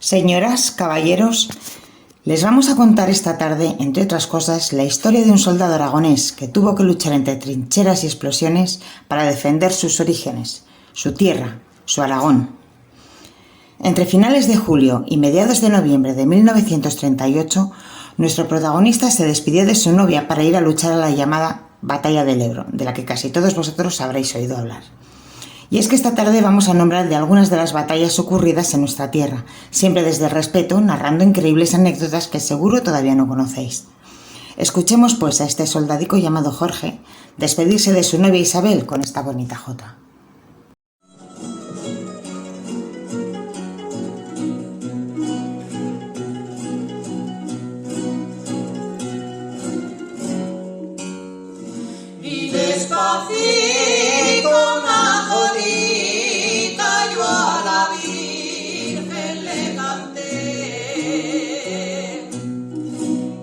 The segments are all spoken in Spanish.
Señoras, caballeros, les vamos a contar esta tarde, entre otras cosas, la historia de un soldado aragonés que tuvo que luchar entre trincheras y explosiones para defender sus orígenes, su tierra, su Aragón. Entre finales de julio y mediados de noviembre de 1938, nuestro protagonista se despidió de su novia para ir a luchar a la llamada Batalla del Ebro, de la que casi todos vosotros habréis oído hablar. Y es que esta tarde vamos a nombrar de algunas de las batallas ocurridas en nuestra tierra, siempre desde el respeto, narrando increíbles anécdotas que seguro todavía no conocéis. Escuchemos pues a este soldadico llamado Jorge despedirse de su novia Isabel con esta bonita jota. Y despacito una jodita yo a la Virgen le canté.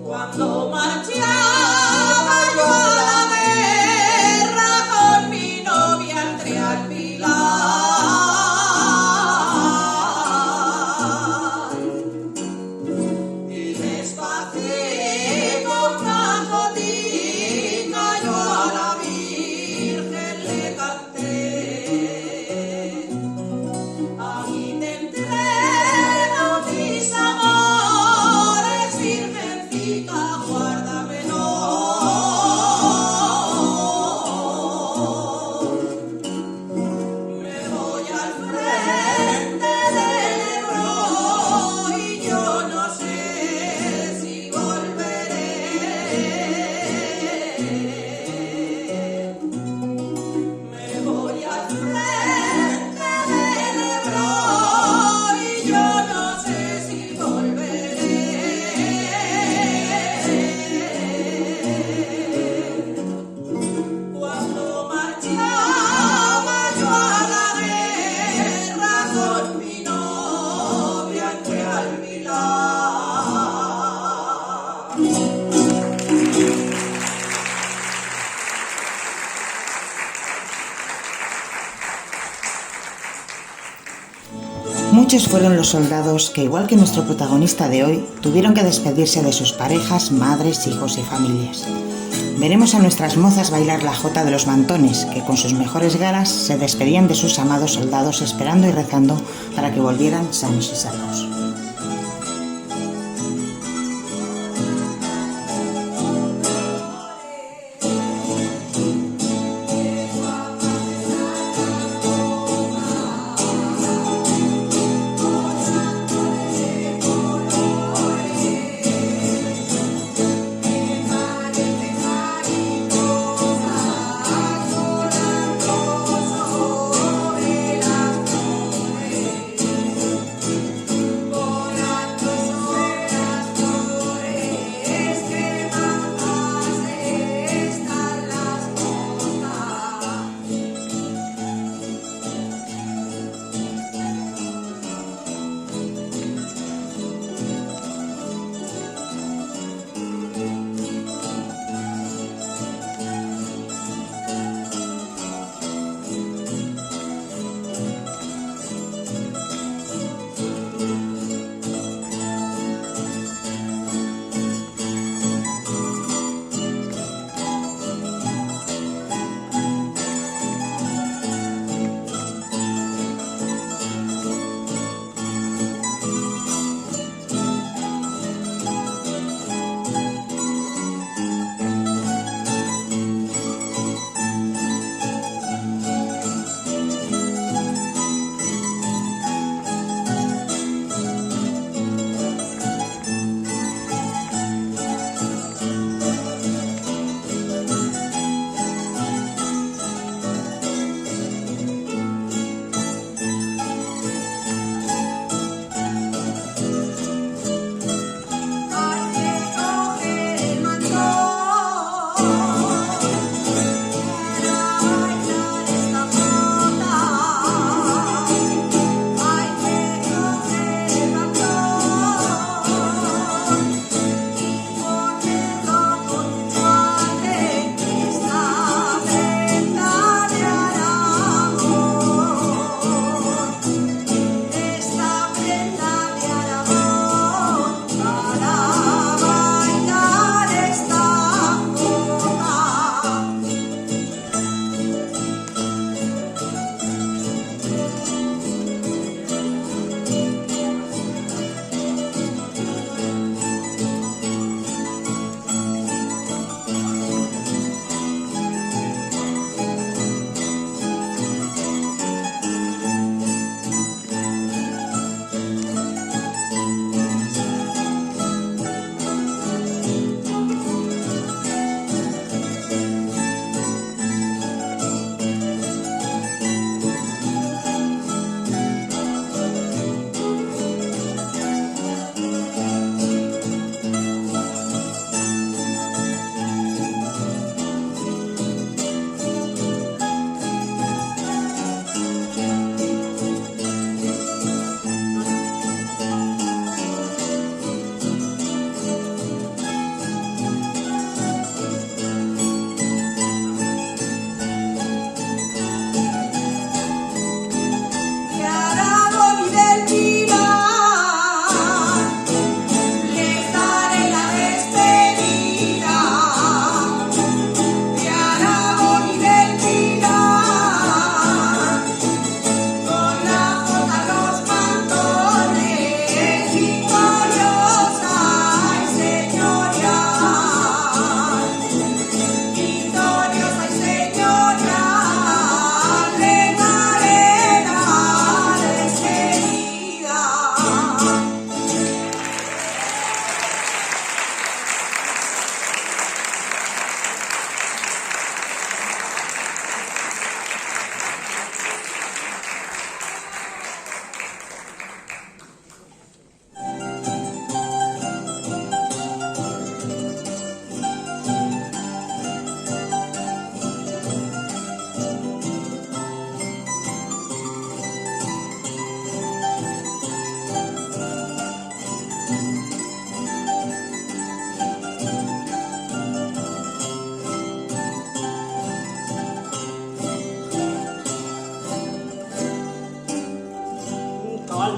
Cuando marchaba yo a la guerra con mi novia entré al Pilar. Y despacito una jodita yo a la Virgen le canté. Aquí te entrego mis amores, Virgencita, guárdamelos. Me voy al frente del Ebro y yo no sé si volveré. Me voy al frente del Ebro y yo no sé si volveré. Cuando marchaba yo a la guerra con mi novia entré al Pilar. Muchos fueron los soldados que, igual que nuestro protagonista de hoy, tuvieron que despedirse de sus parejas, madres, hijos y familias. Veremos a nuestras mozas bailar la jota de los mantones, que con sus mejores galas se despedían de sus amados soldados esperando y rezando para que volvieran sanos y salvos.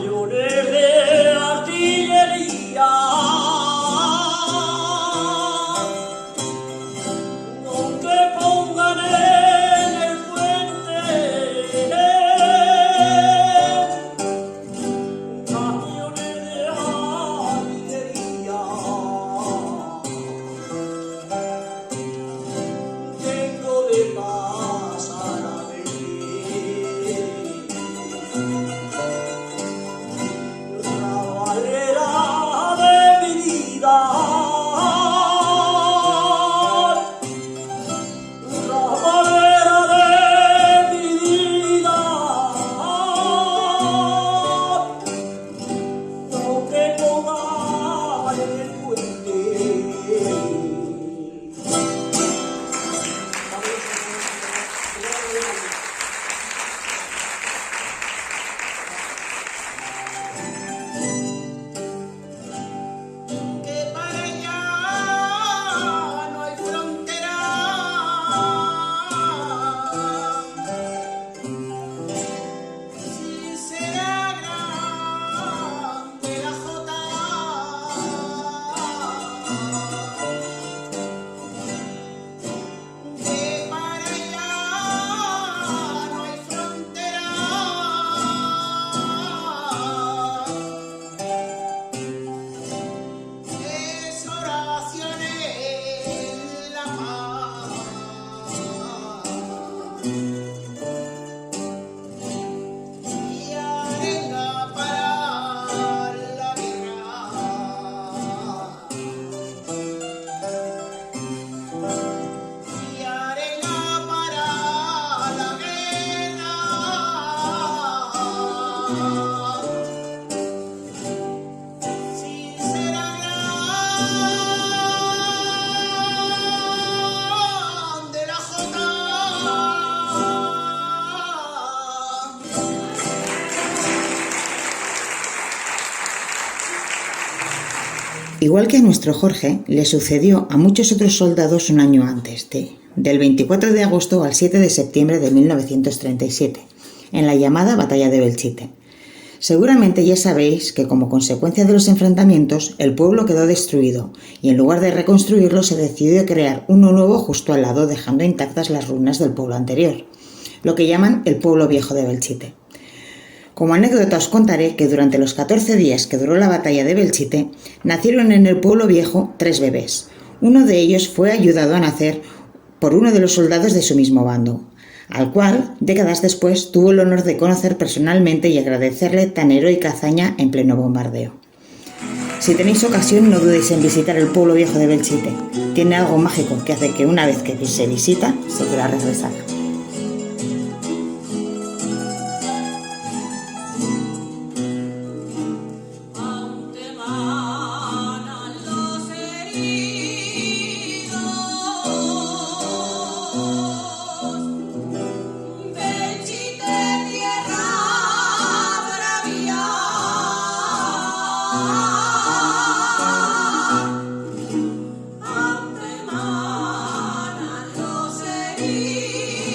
cañones de artillería, aunque pongan en el puente cañones de artillería, tengo de pasar a venir la barrera de mi vida, la barrera de mi vida, lo que ponga en el puente. Que para allá no hay frontera, si será grande la jota, que para allá no hay frontera, es oración en la paz y arenga para la guerra, y arenga para la guerra. Si será grande la jota, Igual que a nuestro Jorge, le sucedió a muchos otros soldados un año antes, del 24 de agosto al 7 de septiembre de 1937, en la llamada Batalla de Belchite. Seguramente ya sabéis que como consecuencia de los enfrentamientos, el pueblo quedó destruido y en lugar de reconstruirlo se decidió crear uno nuevo justo al lado, dejando intactas las ruinas del pueblo anterior, lo que llaman el pueblo viejo de Belchite. Como anécdota os contaré que durante los 14 días que duró la batalla de Belchite, nacieron en el pueblo viejo 3 bebés. Uno de ellos fue ayudado a nacer por uno de los soldados de su mismo bando, al cual, décadas después, tuvo el honor de conocer personalmente y agradecerle tan heroica hazaña en pleno bombardeo. Si tenéis ocasión, no dudéis en visitar el pueblo viejo de Belchite. Tiene algo mágico que hace que una vez que se visita, se quiera regresar. aunque manan los heridos, Belchite tierra bravía, aunque manan los heridos.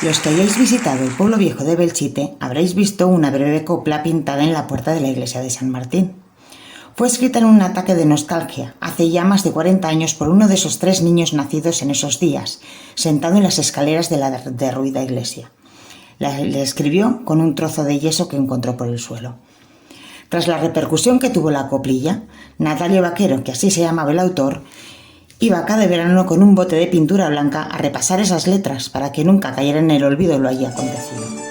Los que hayáis visitado el pueblo viejo de Belchite habréis visto una breve copla pintada en la puerta de la iglesia de San Martín. Fue escrita en un ataque de nostalgia, hace ya más de 40 años, por uno de esos 3 niños nacidos en esos días, sentado en las escaleras de la derruida iglesia. Le escribió con un trozo de yeso que encontró por el suelo. Tras la repercusión que tuvo la coplilla, Natalio Vaquero, que así se llamaba el autor, iba cada verano con un bote de pintura blanca a repasar esas letras para que nunca cayera en el olvido lo allí acontecido.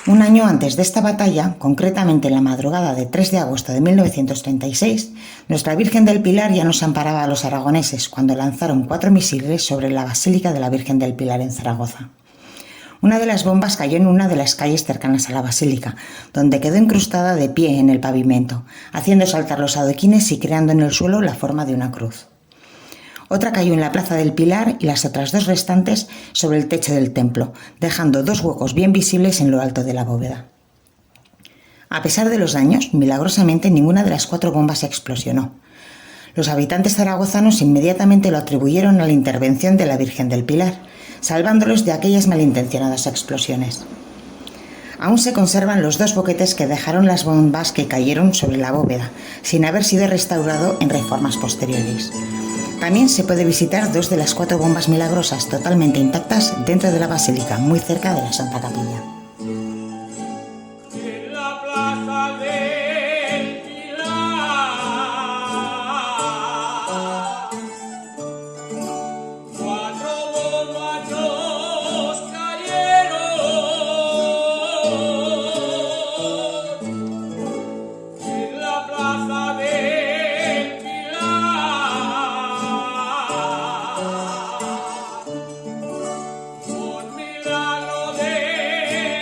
Un año antes de esta batalla, concretamente en la madrugada de 3 de agosto de 1936, nuestra Virgen del Pilar ya nos amparaba a los aragoneses cuando lanzaron 4 misiles sobre la Basílica de la Virgen del Pilar en Zaragoza. Una de las bombas cayó en una de las calles cercanas a la basílica, donde quedó incrustada de pie en el pavimento, haciendo saltar los adoquines y creando en el suelo la forma de una cruz. Otra cayó en la plaza del Pilar y las otras 2 restantes sobre el techo del templo, dejando 2 huecos bien visibles en lo alto de la bóveda. A pesar de los daños, milagrosamente ninguna de las 4 bombas explosionó. Los habitantes zaragozanos inmediatamente lo atribuyeron a la intervención de la Virgen del Pilar, salvándolos de aquellas malintencionadas explosiones. Aún se conservan los 2 boquetes que dejaron las bombas que cayeron sobre la bóveda, sin haber sido restaurado en reformas posteriores. También se puede visitar 2 de las 4 bombas milagrosas totalmente intactas dentro de la basílica, muy cerca de la Santa Capilla. En la plaza del Pilar, 4 bombas nos cayeron. En la plaza del Pilar, por milagro de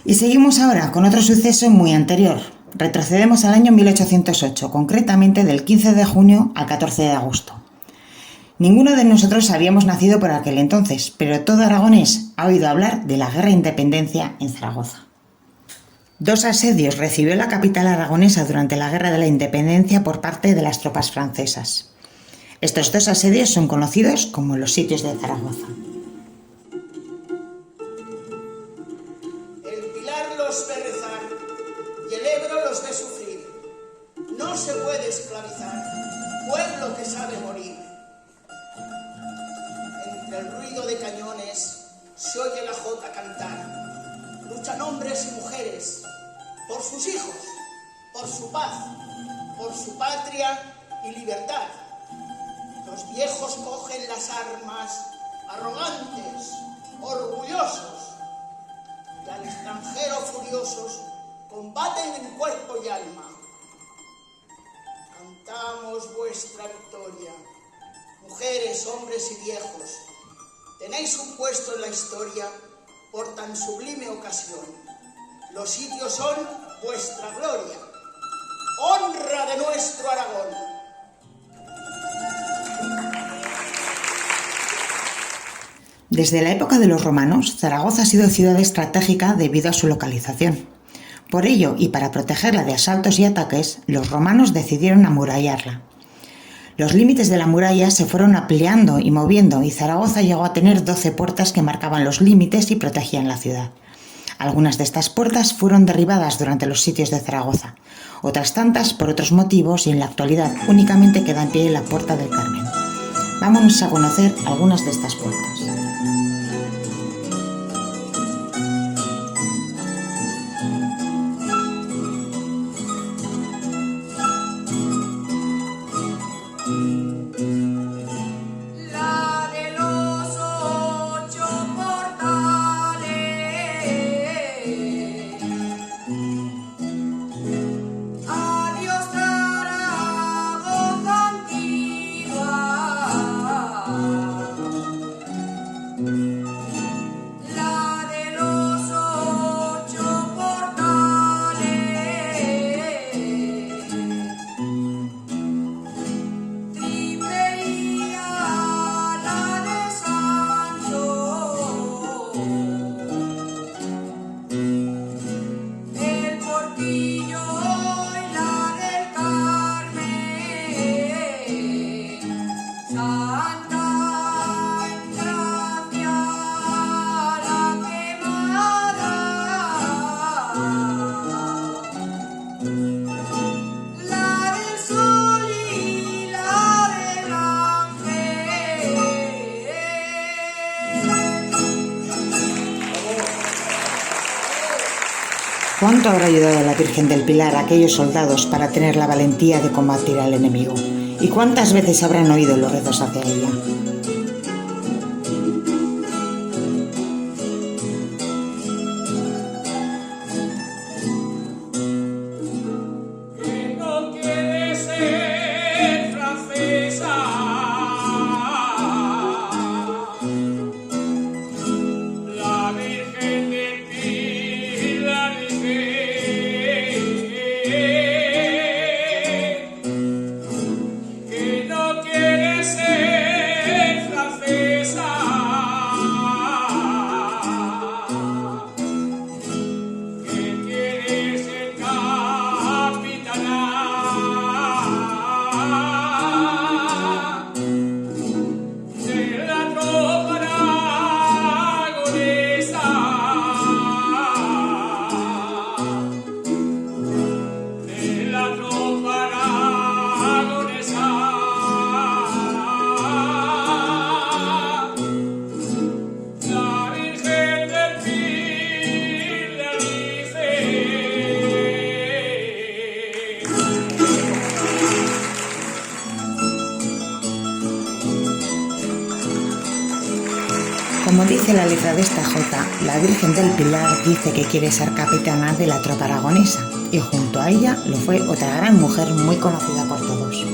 Y seguimos ahora con otro suceso muy anterior. Retrocedemos al año 1808, concretamente del 15 de junio al 14 de agosto. Ninguno de nosotros habíamos nacido por aquel entonces, pero todo aragonés ha oído hablar de la Guerra de Independencia en Zaragoza. 2 asedios recibió la capital aragonesa durante la Guerra de la Independencia por parte de las tropas francesas. Estos 2 asedios son conocidos como los sitios de Zaragoza. El Pilar los ve rezar y el Ebro los ve sufrir. No se puede esclavizar, pueblo que sabe morir. Entre el ruido de cañones se oye la jota cantar. Luchan hombres y mujeres por sus hijos, por su paz, por su patria y libertad. Los viejos cogen las armas, arrogantes, orgullosos, y al extranjero furiosos combaten en cuerpo y alma. Cantamos vuestra victoria, mujeres, hombres y viejos. Tenéis un puesto en la historia por tan sublime ocasión. Los sitios son vuestra gloria, honra de nuestro Aragón. Desde la época de los romanos, Zaragoza ha sido ciudad estratégica debido a su localización. Por ello, y para protegerla de asaltos y ataques, los romanos decidieron amurallarla. Los límites de la muralla se fueron ampliando y moviendo, y Zaragoza llegó a tener 12 puertas que marcaban los límites y protegían la ciudad. Algunas de estas puertas fueron derribadas durante los sitios de Zaragoza, otras tantas por otros motivos, y en la actualidad únicamente queda en pie la Puerta del Carmen. Vámonos a conocer algunas de estas puertas. ¿Cuánto habrá ayudado la Virgen del Pilar a aquellos soldados para tener la valentía de combatir al enemigo? ¿Y cuántas veces habrán oído los rezos hacia ella? Como dice la letra de esta jota, la Virgen del Pilar dice que quiere ser capitana de la tropa aragonesa, y junto a ella lo fue otra gran mujer muy conocida por todos.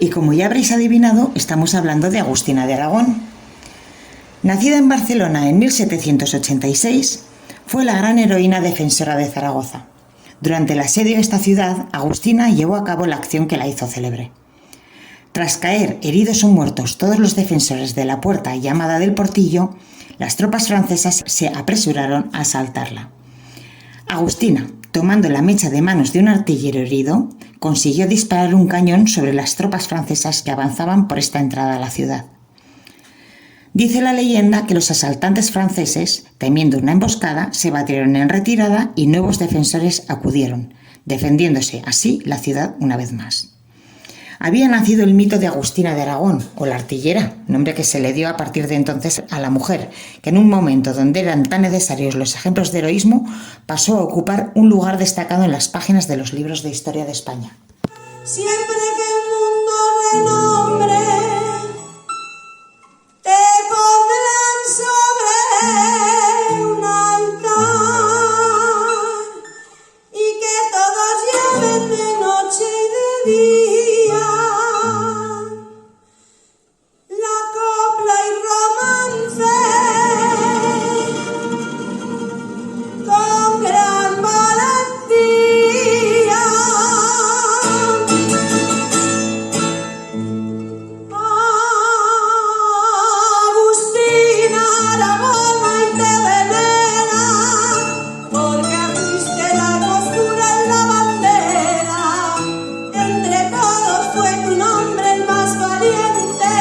Y como ya habréis adivinado, estamos hablando de Agustina de Aragón. Nacida en Barcelona en 1786, fue la gran heroína defensora de Zaragoza. Durante el asedio de esta ciudad, Agustina llevó a cabo la acción que la hizo célebre. Tras caer heridos o muertos todos los defensores de la puerta llamada del Portillo, las tropas francesas se apresuraron a asaltarla. Agustina, tomando la mecha de manos de un artillero herido, consiguió disparar un cañón sobre las tropas francesas que avanzaban por esta entrada a la ciudad. Dice la leyenda que los asaltantes franceses, temiendo una emboscada, se batieron en retirada y nuevos defensores acudieron, defendiéndose así la ciudad una vez más. Había nacido el mito de Agustina de Aragón, o la artillera, nombre que se le dio a partir de entonces a la mujer, que en un momento donde eran tan necesarios los ejemplos de heroísmo, pasó a ocupar un lugar destacado en las páginas de los libros de historia de España. Siempre que el mundo renombre, te pondrán sobre un altar y que todos lleven de noche y de día la copla y romance con gran valentía. Agustina, la goma y te venera, porque fuiste la costura en la bandera. Entre todos fue tu nombre el más valiente,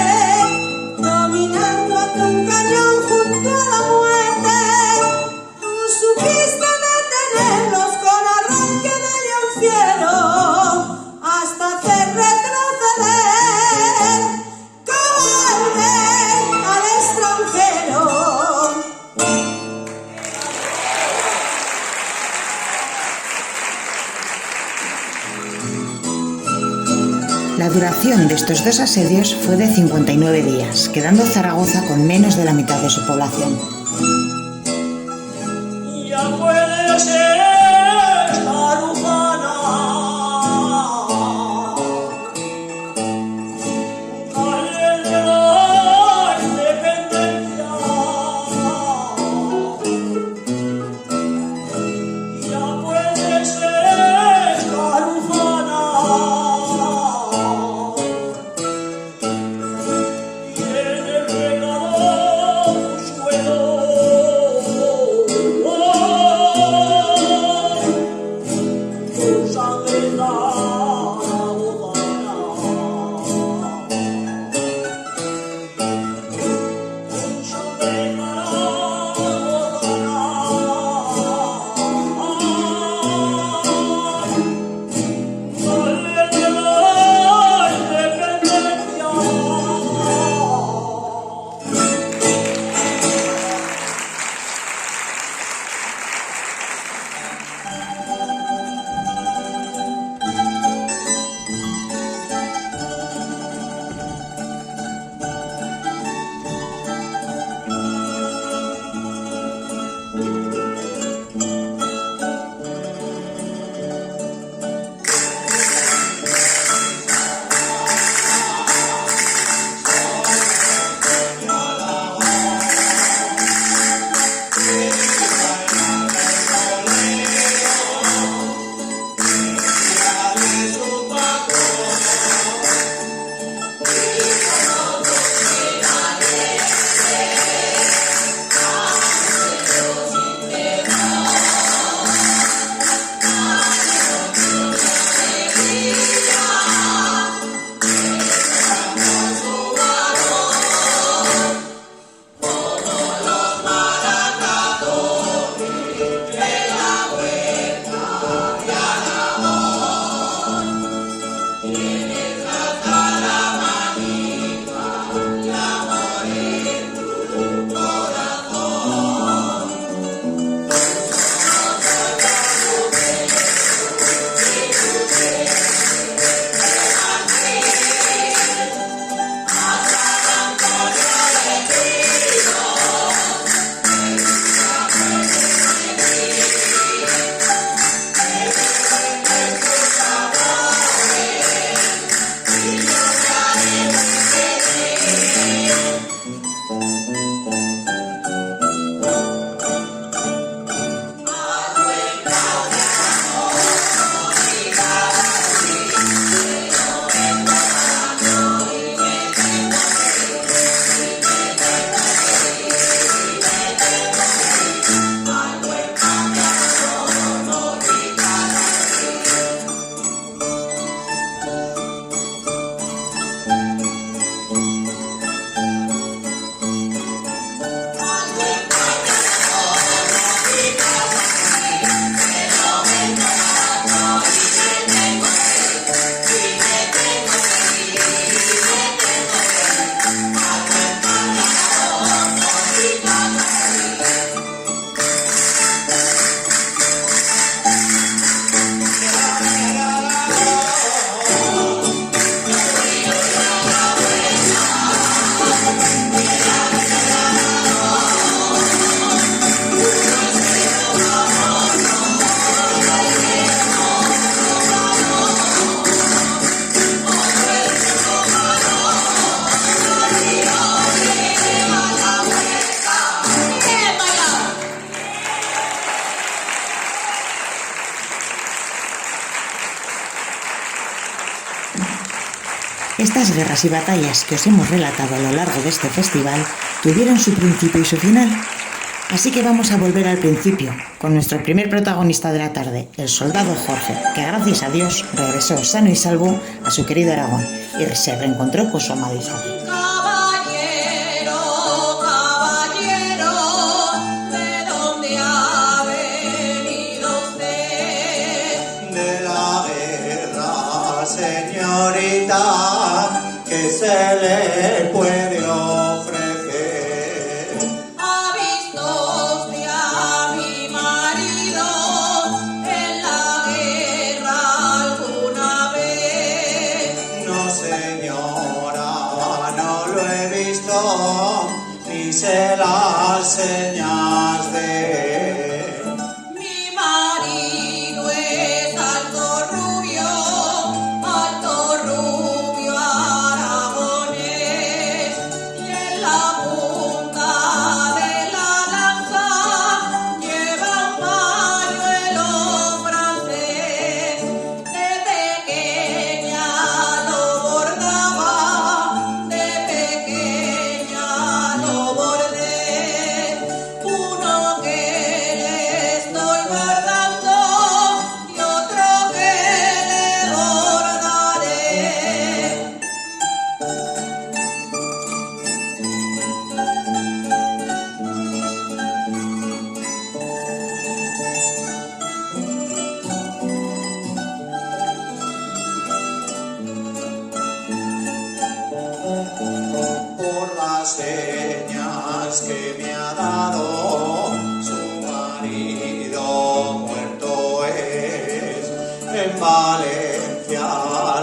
dominando a tu cañón junto a la muerte. Tú supiste detenerlos con arranque de león fiero, hasta hacer retroceder cobarde al extranjero. La duración de estos dos asedios fue de 59 días, quedando Zaragoza con menos de la mitad de su población. Ya puede ser Arujana, calle de la independencia. Ya puede ser Arujana, y en el regalo suelo Estas guerras y batallas que os hemos relatado a lo largo de este festival tuvieron su principio y su final. Así que vamos a volver al principio, con nuestro primer protagonista de la tarde, el soldado Jorge, que gracias a Dios regresó sano y salvo a su querido Aragón y se reencontró con su amada Isabel. Caballero, caballero, ¿de dónde ha venido usted? De la guerra, señorita, que se le puede ofrecer. ¿Ha visto usted a mi marido en la guerra alguna vez? No, señora, no lo he visto, ni sé las señas de él. Mi marido es alto rubio aragonés, y en la punta de la lanza lleva un pañuelo francés. De pequeña lo bordaba, de pequeña lo bordé. Uno que le estoy guardando y otro que le bordaré. Por las señas que me ha dado, su marido muerto es. En Valencia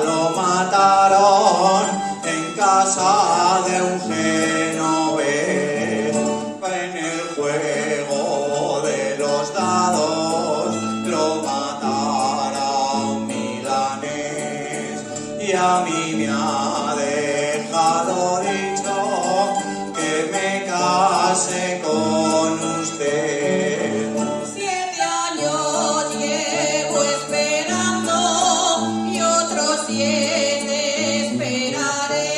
lo mataron en casa de un genovés. En el juego de los dados lo matara un milanés, y a mí me ha dejado dicho que me case con usted. 7 años llevo esperando y otros 7 esperaré.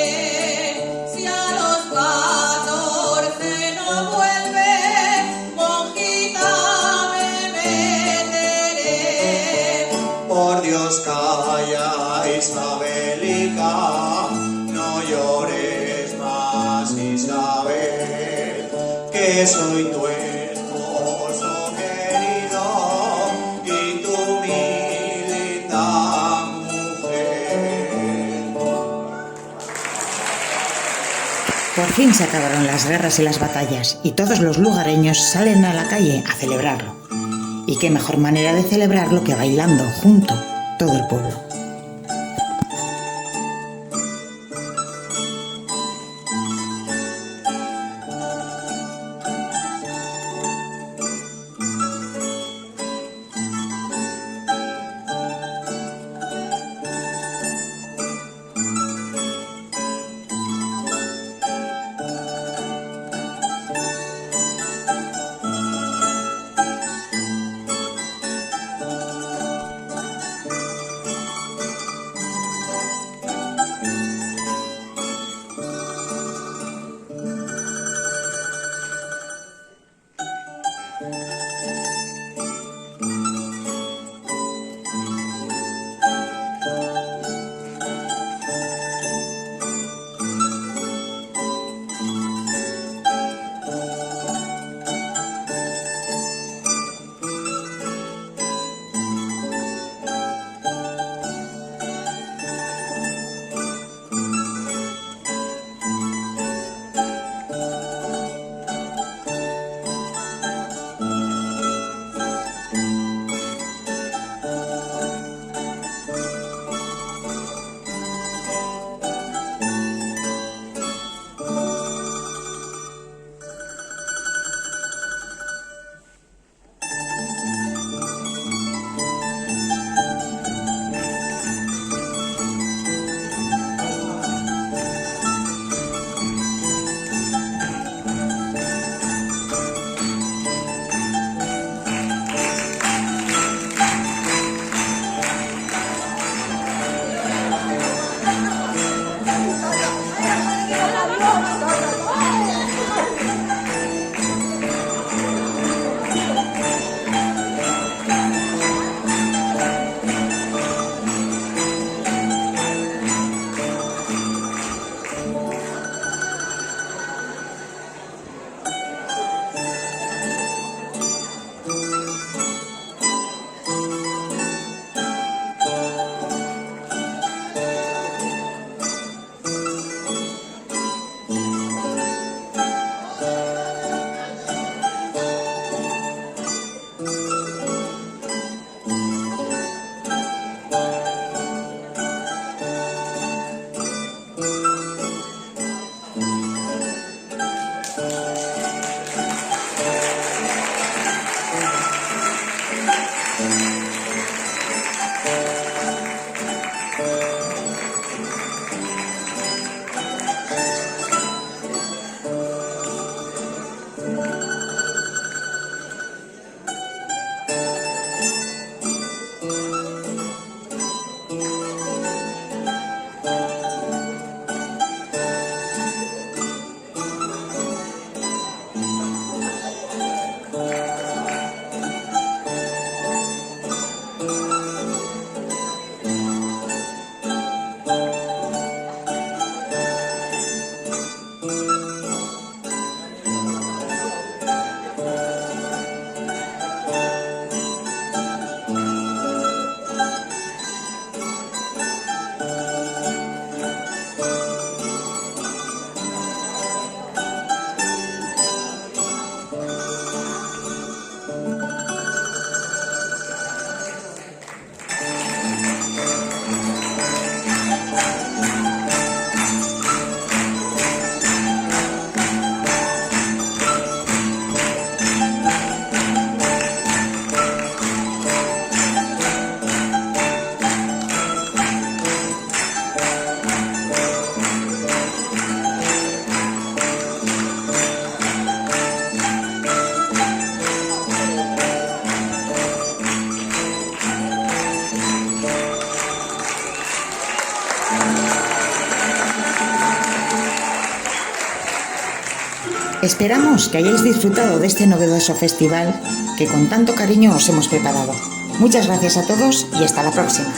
Si a los 14 no vuelve, monjita me meteré. Por Dios, calla, Isabelica, no llores más, Isabel, que soy tu esposo querido y tu milita mujer. Por fin se acabaron las guerras y las batallas y todos los lugareños salen a la calle a celebrarlo. Y qué mejor manera de celebrarlo que bailando junto todo el pueblo. Esperamos que hayáis disfrutado de este novedoso festival que con tanto cariño os hemos preparado. Muchas gracias a todos y hasta la próxima.